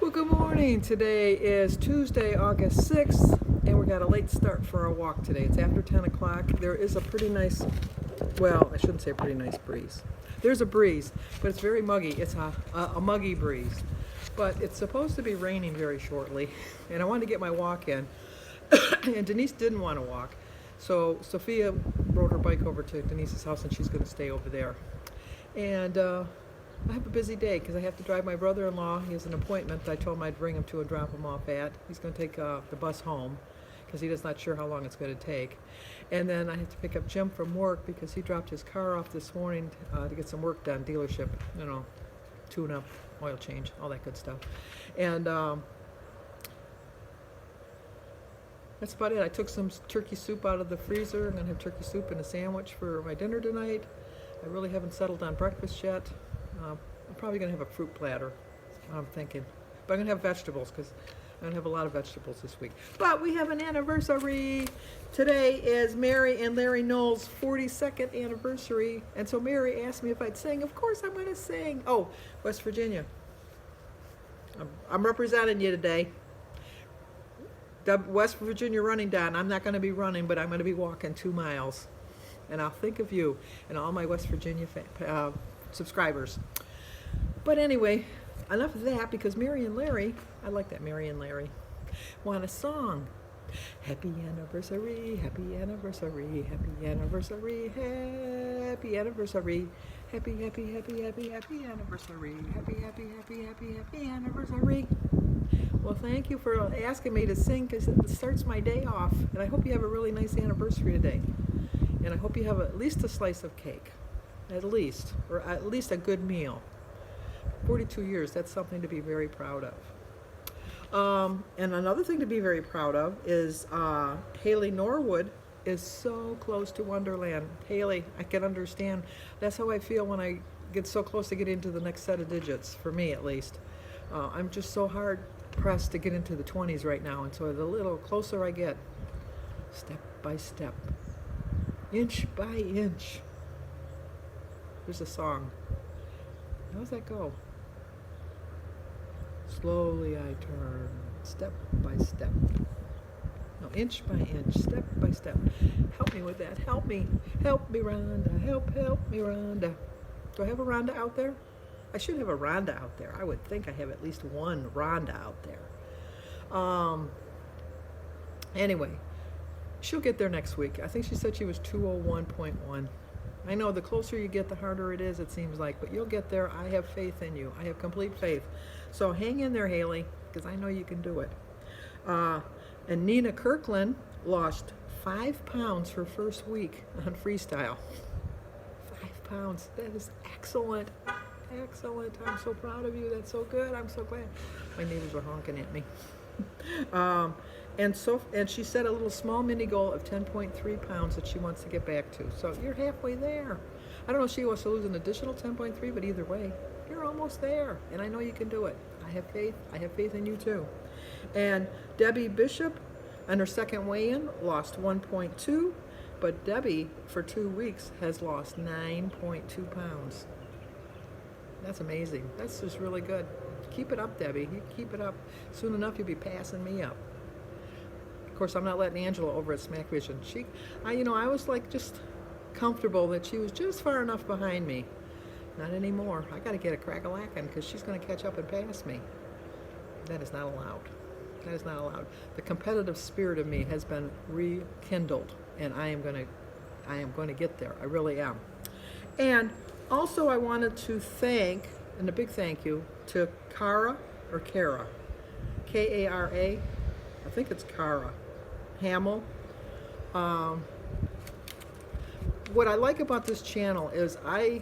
Well, good morning. Today is Tuesday, August 6th, and we got a late start for our walk today. It's after 10 o'clock. There is a pretty nice, well, I shouldn't say a pretty nice breeze. There's a breeze, but it's very muggy. It's a muggy breeze. But it's supposed to be raining very shortly, and I wanted to get my walk in, and Denise didn't want to walk. So Sophia rode her bike over to Denise's house, and she's going to stay over there. And I have a busy day because I have to drive my brother-in-law. He has an appointment that I told him I'd bring him to and drop him off at. He's going to take the bus home because he's not sure how long it's going to take. And then I have to pick up Jim from work because he dropped his car off this morning to get some work done, dealership, tune up, oil change, all that good stuff. And that's about it. I took some turkey soup out of the freezer. I'm going to have turkey soup and a sandwich for my dinner tonight. I really haven't settled on breakfast yet. I'm probably going to have a fruit platter, I'm thinking. But I'm going to have vegetables because I'm going to have a lot of vegetables this week. But we have an anniversary. Today is Mary and Larry Knowles' 42nd anniversary. And so Mary asked me if I'd sing. Of course I'm going to sing. Oh, West Virginia. I'm representing you today. West Virginia running down. I'm not going to be running, but I'm going to be walking 2 miles. And I'll think of you and all my West Virginia subscribers. But anyway, enough of that because Mary and Larry, I like that Mary and Larry, want a song. Happy anniversary, happy anniversary, happy anniversary, happy anniversary, happy, happy, happy, happy, happy anniversary, happy, happy, happy, happy, happy anniversary. Well, thank you for asking me to sing because it starts my day off, and I hope you have a really nice anniversary today. And I hope you have at least a slice of cake, or at least a good meal. 42 years, that's something to be very proud of. And another thing to be very proud of is Haley Norwood is so close to Wonderland. Haley, I can understand. That's how I feel when I get so close to get into the next set of digits, for me at least. I'm just so hard pressed to get into the 20s right now, and so the little closer I get, step by step, inch by inch. There's a song. How does that go? Slowly I turn, step by step. No, inch by inch, step by step. Help me with that. Help me, Rhonda. Help me, Rhonda. Do I have a Rhonda out there? I should have a Rhonda out there. I would think I have at least one Rhonda out there. Anyway, she'll get there next week. I think she said she was 201.1. I know the closer you get, the harder it is, it seems like, but you'll get there. I have faith in you. I have complete faith. So hang in there, Haley, because I know you can do it. And Nina Kirkland lost 5 pounds her first week on freestyle. 5 pounds. That is excellent. Excellent. I'm so proud of you. That's so good. I'm so glad. My neighbors were honking at me. And she set a little small mini goal of 10.3 pounds that she wants to get back to. So you're halfway there. I don't know if she wants to lose an additional 10.3, but either way, you're almost there. And I know you can do it. I have faith. I have faith in you too. And Debbie Bishop, on her second weigh-in, lost 1.2, but Debbie, for 2 weeks, has lost 9.2 pounds. That's amazing. That's just really good. Keep it up, Debbie. You keep it up. Soon enough, you'll be passing me up. Of course, I'm not letting Angela over at Smack Vision. I was like just comfortable that she was just far enough behind me. Not anymore. I got to get a crack-a-lackin' because she's going to catch up and pass me. That is not allowed. That is not allowed. The competitive spirit of me has been rekindled, and I am going to get there. I really am. And also, I wanted to thank, and a big thank you, to Kara, K-A-R-A. I think it's Kara Hamill. What I like about this channel is I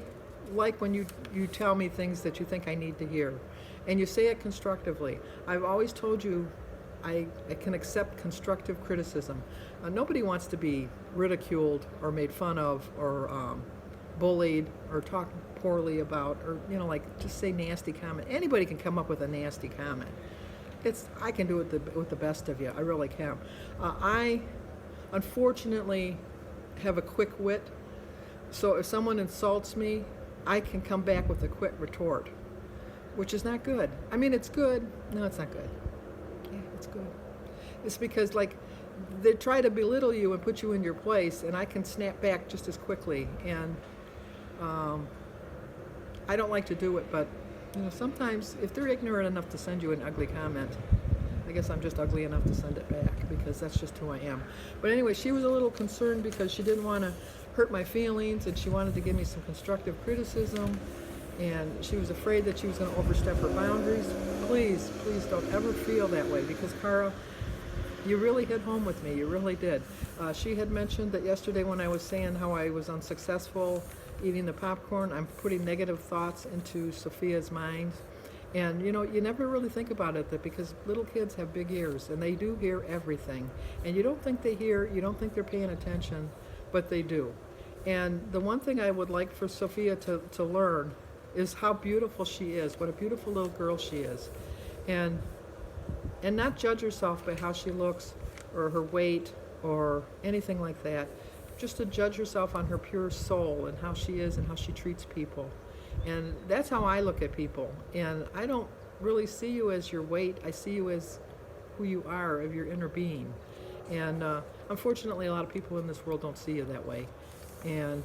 like when you tell me things that you think I need to hear, and you say it constructively. I've always told you I can accept constructive criticism. Nobody wants to be ridiculed or made fun of or bullied or talked poorly about, or just say nasty comment. Anybody can come up with a nasty comment. I can do it with the best of you. I really can. I unfortunately have a quick wit, so if someone insults me, I can come back with a quick retort. which is not good. I mean, it's good. No, it's not good. Yeah, it's good. It's because, like, they try to belittle you and put you in your place, and I can snap back just as quickly. And I don't like to do it, but sometimes if they're ignorant enough to send you an ugly comment, I guess I'm just ugly enough to send it back because that's just who I am. But anyway, she was a little concerned because she didn't want to hurt my feelings, and she wanted to give me some constructive criticism, and she was afraid that she was going to overstep her boundaries. Please, please don't ever feel that way, because Cara, you really hit home with me. You really did. She had mentioned that yesterday when I was saying how I was unsuccessful eating the popcorn, I'm putting negative thoughts into Sophia's mind. And you never really think about it, that because little kids have big ears and they do hear everything. And you don't think they hear, you don't think they're paying attention, but they do. And the one thing I would like for Sophia to learn is how beautiful she is, what a beautiful little girl she is. And not judge herself by how she looks or her weight or anything like that. Just to judge herself on her pure soul and how she is and how she treats people. And that's how I look at people. And I don't really see you as your weight. I see you as who you are, of your inner being. And unfortunately, a lot of people in this world don't see you that way. And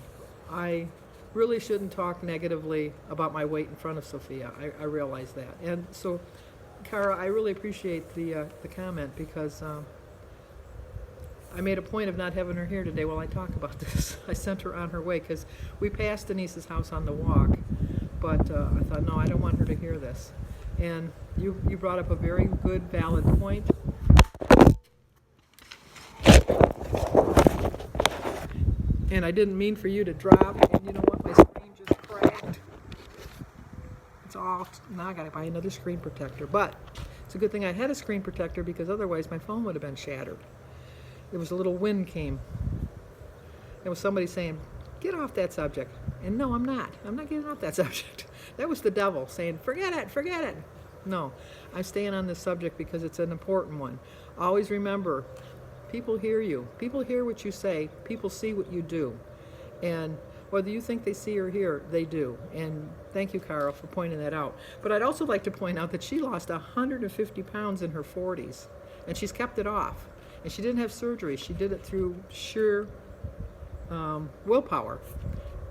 I really shouldn't talk negatively about my weight in front of Sophia. I realize that. And so, Cara, I really appreciate the comment, because I made a point of not having her here today while I talk about this. I sent her on her way because we passed Denise's house on the walk. But I thought, no, I don't want her to hear this. And you brought up a very good, valid point. And I didn't mean for you to drop. And you know what? My screen just cracked. It's all, now I gotta buy another screen protector. But it's a good thing I had a screen protector, because otherwise my phone would have been shattered. There was a little wind came. There was somebody saying, get off that subject. And no, I'm not. I'm not getting off that subject. That was the devil saying, forget it, forget it. No, I'm staying on this subject because it's an important one. Always remember, people hear you. People hear what you say. People see what you do. And whether you think they see or hear, they do. And thank you, Cara, for pointing that out. But I'd also like to point out that she lost 150 pounds in her 40s. And she's kept it off. And she didn't have surgery. She did it through sheer willpower.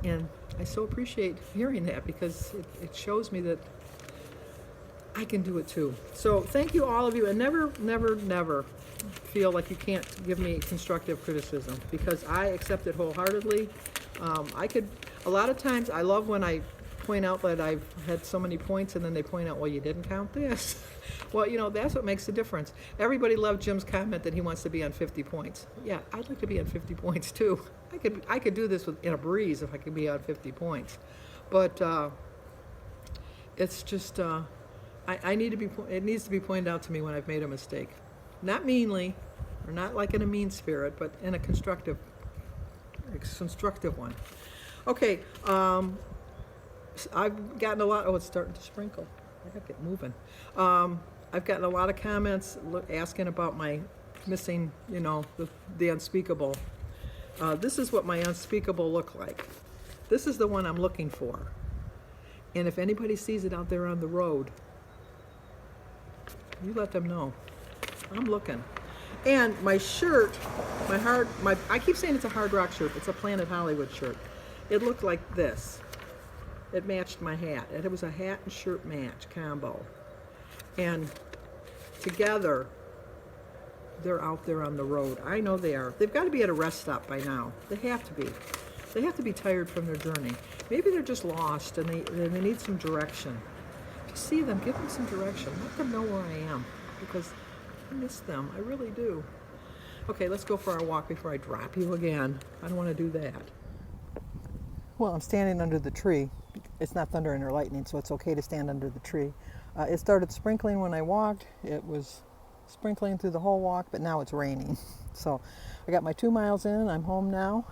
And I so appreciate hearing that, because it shows me that I can do it too. So thank you, all of you. And never, never, never feel like you can't give me constructive criticism, because I accept it wholeheartedly. A lot of times I love when I point out that I've had so many points, and then they point out, well, you didn't count this. Well, that's what makes the difference. Everybody loved Jim's comment that he wants to be on 50 points. Yeah, I'd like to be on 50 points too. I could do this in a breeze if I could be on 50 points. But it's just, I need to be, it needs to be pointed out to me when I've made a mistake. Not meanly, or not like in a mean spirit, but in a constructive one. Okay, I've gotten a lot, it's starting to sprinkle. I gotta get moving. I've gotten a lot of comments asking about my missing, the unspeakable. This is what my unspeakable look like. This is the one I'm looking for. And if anybody sees it out there on the road, you let them know. I'm looking. And my shirt, I keep saying it's a Hard Rock shirt. It's a Planet Hollywood shirt. It looked like this. It matched my hat. And it was a hat and shirt match combo. And together, they're out there on the road. I know they are. They've got to be at a rest stop by now. They have to be. They have to be tired from their journey. Maybe they're just lost and they need some direction. If you see them, give them some direction. Let them know where I am, because I miss them. I really do. Okay, let's go for our walk before I drop you again. I don't want to do that. Well, I'm standing under the tree. It's not thundering or lightning, so it's okay to stand under the tree. It started sprinkling when I walked. It was sprinkling through the whole walk, but now it's raining. So I got my 2 miles in. I'm home now.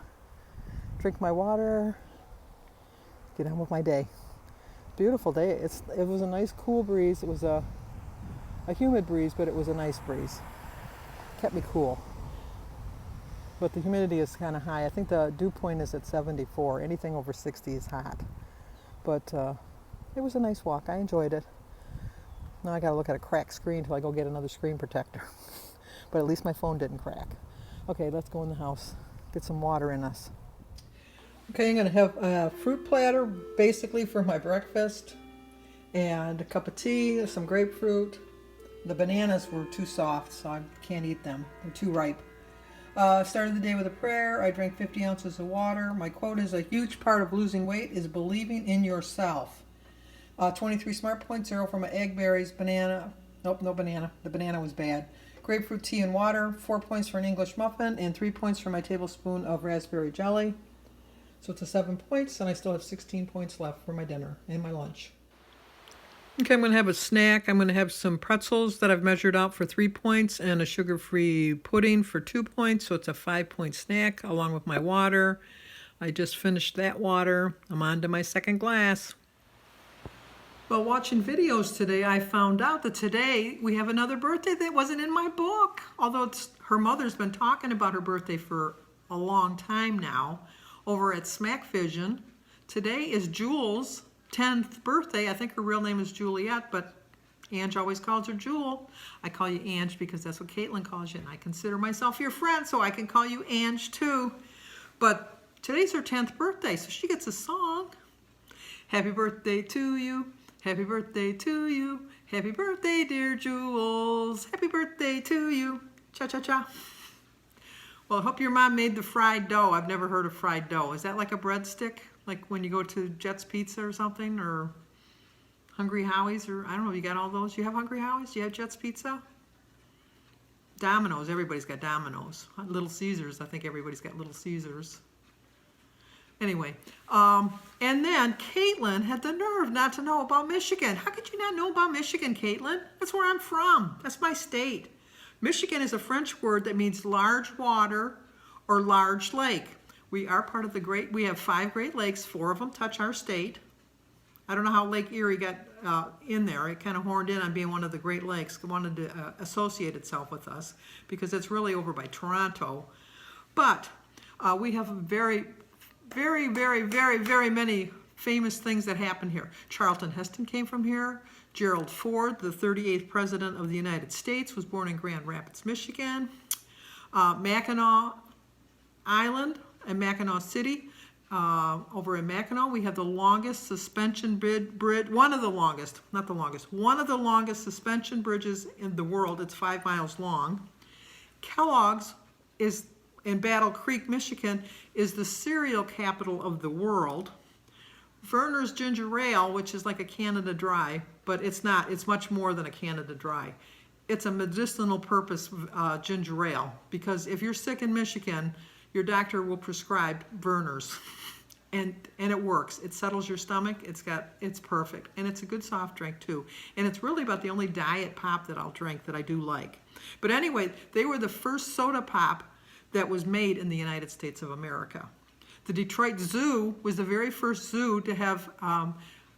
Drink my water. Get on with my day. Beautiful day. It was a nice cool breeze. It was a humid breeze, but it was a nice breeze. Kept me cool. But the humidity is kind of high. I think the dew point is at 74. Anything over 60 is hot. But it was a nice walk. I enjoyed it. Now I gotta look at a cracked screen till I go get another screen protector. But at least my phone didn't crack. Okay, let's go in the house. Get some water in us. Okay, I'm gonna have a fruit platter basically for my breakfast, and a cup of tea, some grapefruit. The bananas were too soft, so I can't eat them. They're too ripe. Started the day with a prayer. I drank 50 ounces of water. My quote is, a huge part of losing weight is believing in yourself. 23 smart points, 0 for my egg, berries, banana. Nope, no banana. The banana was bad. Grapefruit tea and water, 4 points for an English muffin, and 3 points for my tablespoon of raspberry jelly. So it's a 7 points, and I still have 16 points left for my dinner and my lunch. Okay, I'm going to have a snack. I'm going to have some pretzels that I've measured out for 3 points and a sugar-free pudding for 2 points. So it's a 5-point snack along with my water. I just finished that water. I'm on to my second glass. Well, watching videos today, I found out that today we have another birthday that wasn't in my book. Although her mother's been talking about her birthday for a long time now over at Smack Vision. Today is Jules' 10th birthday. I think her real name is Juliet, but Ange always calls her Jewel. I call you Ange because that's what Caitlin calls you, and I consider myself your friend, so I can call you Ange too. But today's her 10th birthday, so she gets a song. Happy birthday to you. Happy birthday to you. Happy birthday, dear Jules. Happy birthday to you. Cha-cha-cha. Well, I hope your mom made the fried dough. I've never heard of fried dough. Is that like a breadstick? Like when you go to Jet's Pizza or something, or Hungry Howie's, or I don't know, you got all those? You have Hungry Howie's? Do you have Jet's Pizza? Domino's, everybody's got Domino's. Little Caesars, I think everybody's got Little Caesars. Anyway, and then Caitlin had the nerve not to know about Michigan. How could you not know about Michigan, Caitlin? That's where I'm from. That's my state. Michigan is a French word that means large water or large lake. We are part of we have 5 Great Lakes, 4 of them touch our state. I don't know how Lake Erie got in there. It kind of horned in on being one of the Great Lakes. It wanted to associate itself with us because it's really over by Toronto. But we have very, very, very, very, very many famous things that happen here. Charlton Heston came from here. Gerald Ford, the 38th President of the United States, was born in Grand Rapids, Michigan. Mackinac Island and Mackinac City. Over in Mackinac, we have the longest suspension bridge, one of the longest, not the longest, one of the longest suspension bridges in the world. It's 5 miles long. Kellogg's is in Battle Creek, Michigan, is the cereal capital of the world. Vernors Ginger Ale, which is like a Canada Dry, but it's not. It's much more than a Canada Dry. It's a medicinal purpose ginger ale, because if you're sick in Michigan, your doctor will prescribe Vernors, and it works. It settles your stomach. It's perfect, and it's a good soft drink too. And it's really about the only diet pop that I'll drink that I do like. But anyway, they were the first soda pop that was made in the United States of America. The Detroit Zoo was the very first zoo to have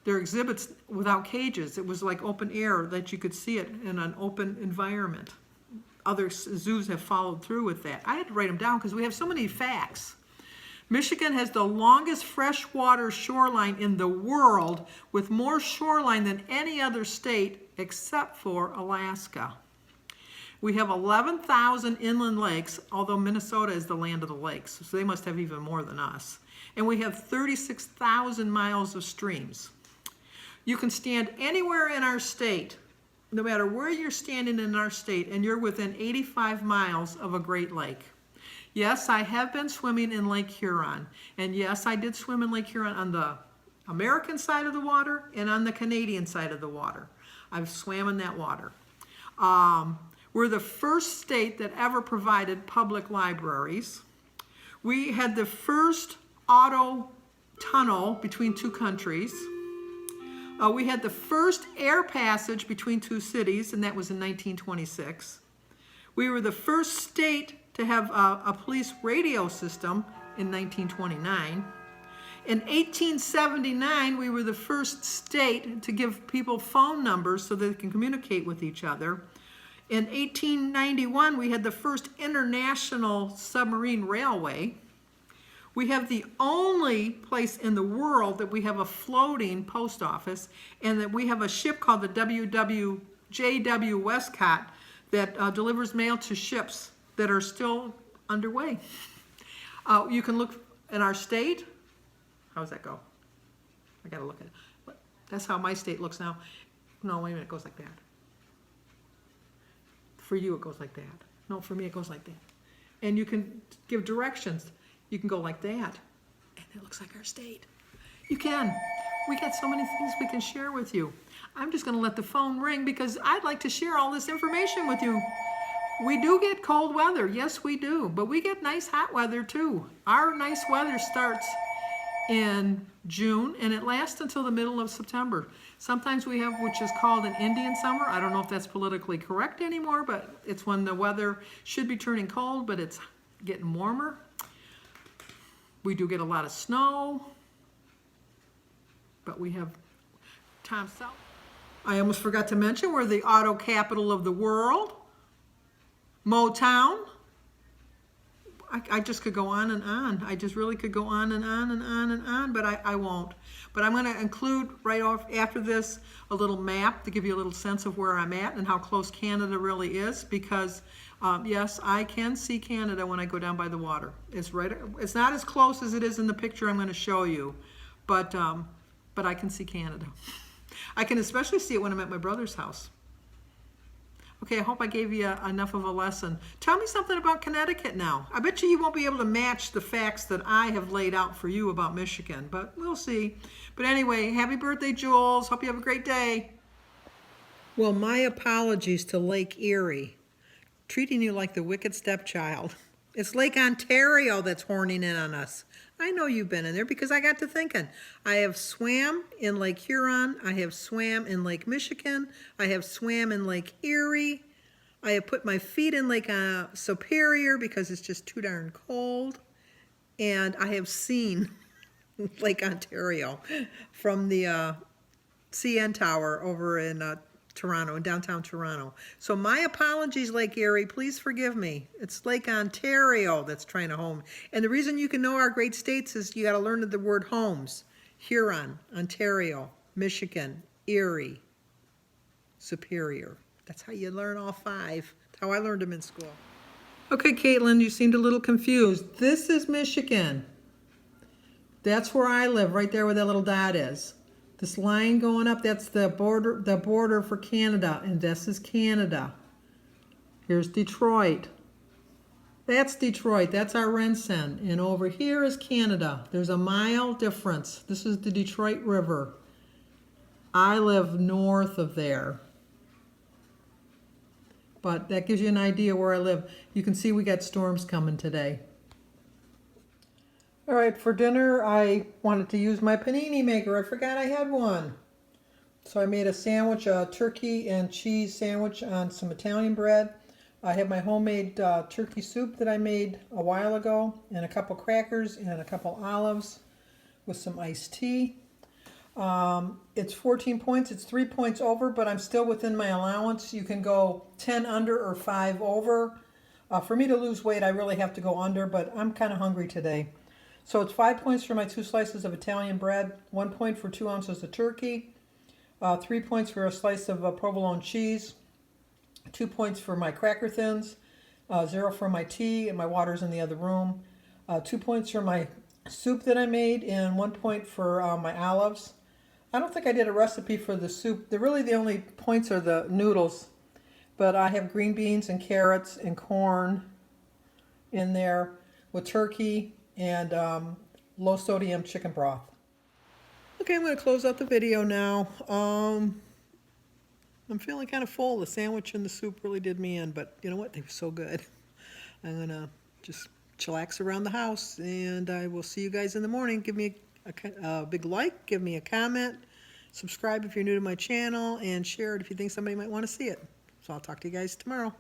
their exhibits without cages. It was like open air that you could see it in an open environment. Other zoos have followed through with that. I had to write them down because we have so many facts. Michigan has the longest freshwater shoreline in the world, with more shoreline than any other state except for Alaska. We have 11,000 inland lakes, although Minnesota is the land of the lakes, so they must have even more than us. And we have 36,000 miles of streams. You can stand anywhere in our state, no matter where you're standing in our state, and you're within 85 miles of a Great Lake. Yes, I have been swimming in Lake Huron, and yes, I did swim in Lake Huron on the American side of the water and on the Canadian side of the water. I've swam in that water. We're the first state that ever provided public libraries. We had the first auto tunnel between 2 countries. We had the first air passage between 2 cities, and that was in 1926. We were the first state to have a police radio system in 1929. In 1879, we were the first state to give people phone numbers so they can communicate with each other. In 1891, we had the first international submarine railway. We have the only place in the world that we have a floating post office, and that we have a ship called the J.W. Westcott that delivers mail to ships that are still underway. You can look in our state. How does that go? I gotta look at it. That's how my state looks now. No, wait a minute, it goes like that. For you, it goes like that. No, for me, it goes like that. And you can give directions. You can go like that, and it looks like our state. You can. We got so many things we can share with you. I'm just gonna let the phone ring because I'd like to share all this information with you. We do get cold weather, yes we do, but we get nice hot weather too. Our nice weather starts in June and it lasts until the middle of September. Sometimes we have, which is called an Indian summer. I don't know if that's politically correct anymore, but it's when the weather should be turning cold, but it's getting warmer. We do get a lot of snow, but we have Tom South. I almost forgot to mention we're the auto capital of the world. Motown. I just could go on and on. I just really could go on and on and on and on, but I won't. But I'm going to include right off after this a little map to give you a little sense of where I'm at and how close Canada really is, because yes, I can see Canada when I go down by the water. It's right. It's not as close as it is in the picture I'm going to show you, but I can see Canada. I can especially see it when I'm at my brother's house. Okay, I hope I gave you enough of a lesson. Tell me something about Connecticut now. I bet you won't be able to match the facts that I have laid out for you about Michigan, but we'll see. But anyway, happy birthday, Jules. Hope you have a great day. Well, my apologies to Lake Erie, treating you like the wicked stepchild. It's Lake Ontario that's horning in on us. I know you've been in there because I got to thinking. I have swam in Lake Huron. I have swam in Lake Michigan. I have swam in Lake Erie. I have put my feet in Lake Superior because it's just too darn cold. And I have seen Lake Ontario from the CN Tower over in Toronto, in downtown Toronto. So my apologies, Lake Erie. Please forgive me. It's Lake Ontario that's trying to home. And the reason you can know our great states is you got to learn the word homes. Huron, Ontario, Michigan, Erie, Superior. That's how you learn all five. That's how I learned them in school. Okay, Caitlin, you seemed a little confused. This is Michigan. That's where I live, right there where that little dot is. This line going up, that's the border for Canada, and this is Canada. Here's Detroit. That's Detroit, that's our Renson. And over here is Canada. There's a mile difference. This is the Detroit River. I live north of there. But that gives you an idea where I live. You can see we got storms coming today. All right, for dinner, I wanted to use my panini maker. I forgot I had one. So I made a sandwich, a turkey and cheese sandwich on some Italian bread. I have my homemade turkey soup that I made a while ago, and a couple crackers and a couple olives with some iced tea. It's 14 points. It's 3 points over, but I'm still within my allowance. You can go 10 under or 5 over. For me to lose weight, I really have to go under, but I'm kind of hungry today. So it's 5 points for my 2 slices of Italian bread, 1 point for 2 ounces of turkey, 3 points for a slice of provolone cheese, 2 points for my cracker thins, 0 for my tea, and my water's in the other room, 2 points for my soup that I made, and 1 point for my olives. I don't think I did a recipe for the soup. The only points are the noodles, but I have green beans and carrots and corn in there with turkey and low sodium chicken broth. Okay, I'm going to close out the video now. I'm feeling kind of full. The sandwich and the soup really did me in, but you know what? They were so good. I'm going to just chillax around the house, and I will see you guys in the morning. Give me a big like, give me a comment, subscribe if you're new to my channel, and share it if you think somebody might want to see it. So I'll talk to you guys tomorrow.